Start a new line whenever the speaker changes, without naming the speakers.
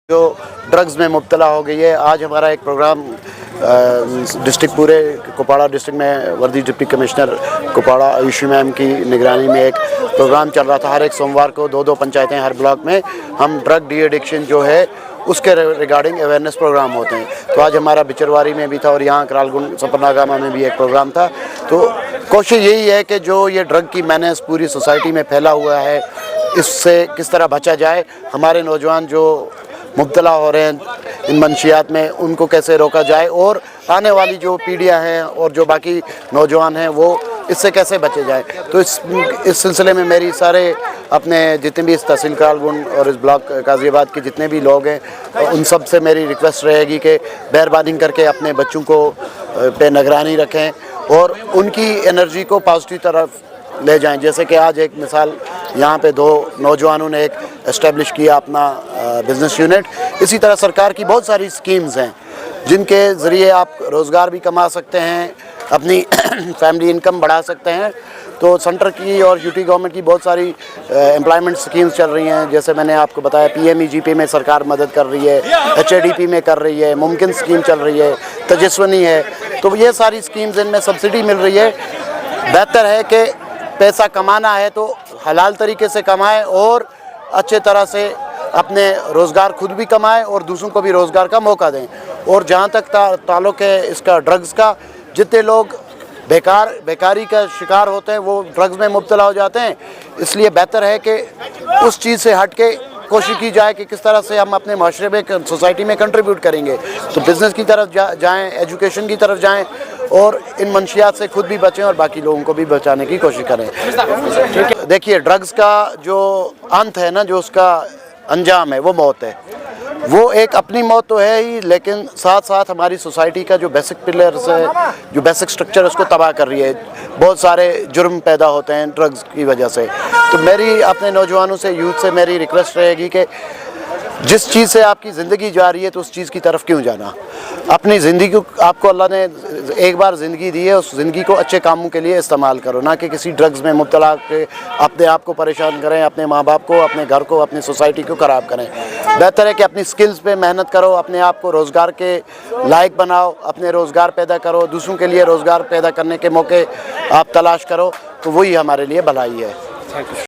جو ड्रग्स में मुब्तला हो गई है। आज हमारा एक प्रोग्राम डिस्ट्रिक्ट पूरे कुपवाड़ा डिस्ट्रिक्ट में वर्दी deputy commissioner Kupwara Ayushi ma'am की निगरानी में एक प्रोग्राम चल रहा था। हर एक सोमवार को दो पंचायतें हर ब्लॉक में हम ड्रग डी एडिक्शन जो है उसके रिगार्डिंग अवेयरनेस प्रोग्राम होते हैं। तो आज हमारा बिचरवारी में भी था और यहाँ करालगुंड सपरनागामा में भी एक प्रोग्राम था। तो कोशिश यही है कि जो ये ड्रग की मैनेस पूरी सोसाइटी में फैला हुआ है इससे किस तरह बचा जाए। हमारे नौजवान जो मुब्तला हो रहे हैं इन मंशियात में उनको कैसे रोका जाए और आने वाली जो पीढ़ियां हैं और जो बाकी नौजवान हैं वो इससे कैसे बचे जाए। तो इस सिलसिले में मेरी सारे अपने जितने भी इस तहसील करालगुंड और इस ब्लॉक गाज़ियाबाद के जितने भी लोग हैं उन सब से मेरी रिक्वेस्ट रहेगी कि मेहरबानी करके अपने बच्चों को पे निगरानी रखें और उनकी एनर्जी को पॉजिटिव तरफ ले जाएं। जैसे कि आज एक मिसाल यहाँ पे दो नौजवानों ने एक एस्टेब्लिश किया अपना बिज़नेस यूनिट। इसी तरह सरकार की बहुत सारी स्कीम्स हैं जिनके ज़रिए आप रोज़गार भी कमा सकते हैं, अपनी फैमिली इनकम बढ़ा सकते हैं। तो सेंटर की और यूटी गवर्नमेंट की बहुत सारी एम्प्लॉयमेंट स्कीम्स चल रही हैं। जैसे मैंने आपको बताया PMEGP में सरकार मदद कर रही है, HADP में कर रही है, मुमकिन स्कीम चल रही है, तेजस्विनी है। तो ये सारी स्कीम्स इनमें सब्सिडी मिल रही है। बेहतर है कि पैसा कमाना है तो हलाल तरीके से कमाएं और अच्छे तरह से अपने रोज़गार खुद भी कमाएं और दूसरों को भी रोज़गार का मौका दें। और जहाँ तक ताल्लुक़ है इसका ड्रग्स का, जितने लोग बेकारी का शिकार होते हैं वो ड्रग्स में मुब्तला हो जाते हैं। इसलिए बेहतर है कि उस चीज़ से हट के कोशिश की जाए कि किस तरह से हम अपने माशरे में सोसाइटी में कंट्रीब्यूट करेंगे। तो बिज़नेस की तरफ जाएँ, एजुकेशन की तरफ जाएँ और इन मंशियात से खुद भी बचें और बाकी लोगों को भी बचाने की कोशिश करें। देखिए ड्रग्स का जो अंत है ना, जो उसका अंजाम है वो मौत है। वो एक अपनी मौत तो है ही, लेकिन साथ साथ हमारी सोसाइटी का जो बेसिक पिलर्स है, जो बेसिक स्ट्रक्चर है उसको तबाह कर रही है। बहुत सारे जुर्म पैदा होते हैं ड्रग्स की वजह से। तो मेरी अपने नौजवानों से, यूथ से मेरी रिक्वेस्ट रहेगी कि जिस चीज़ से आपकी ज़िंदगी जा रही है तो उस चीज़ की तरफ क्यों जाना। अपनी ज़िंदगी को आपको अल्लाह ने एक बार ज़िंदगी दी है, उस ज़िंदगी को अच्छे कामों के लिए इस्तेमाल करो, ना कि किसी ड्रग्स में मुब्तला के अपने आप को परेशान करें, अपने माँ बाप को, अपने घर को, अपनी सोसाइटी को ख़राब करें। बेहतर है कि अपनी स्किल्स पे मेहनत करो, अपने आप को रोज़गार के लायक बनाओ, अपने रोज़गार पैदा करो, दूसरों के लिए रोज़गार पैदा करने के मौके आप तलाश करो। तो वही हमारे लिए भलाई है।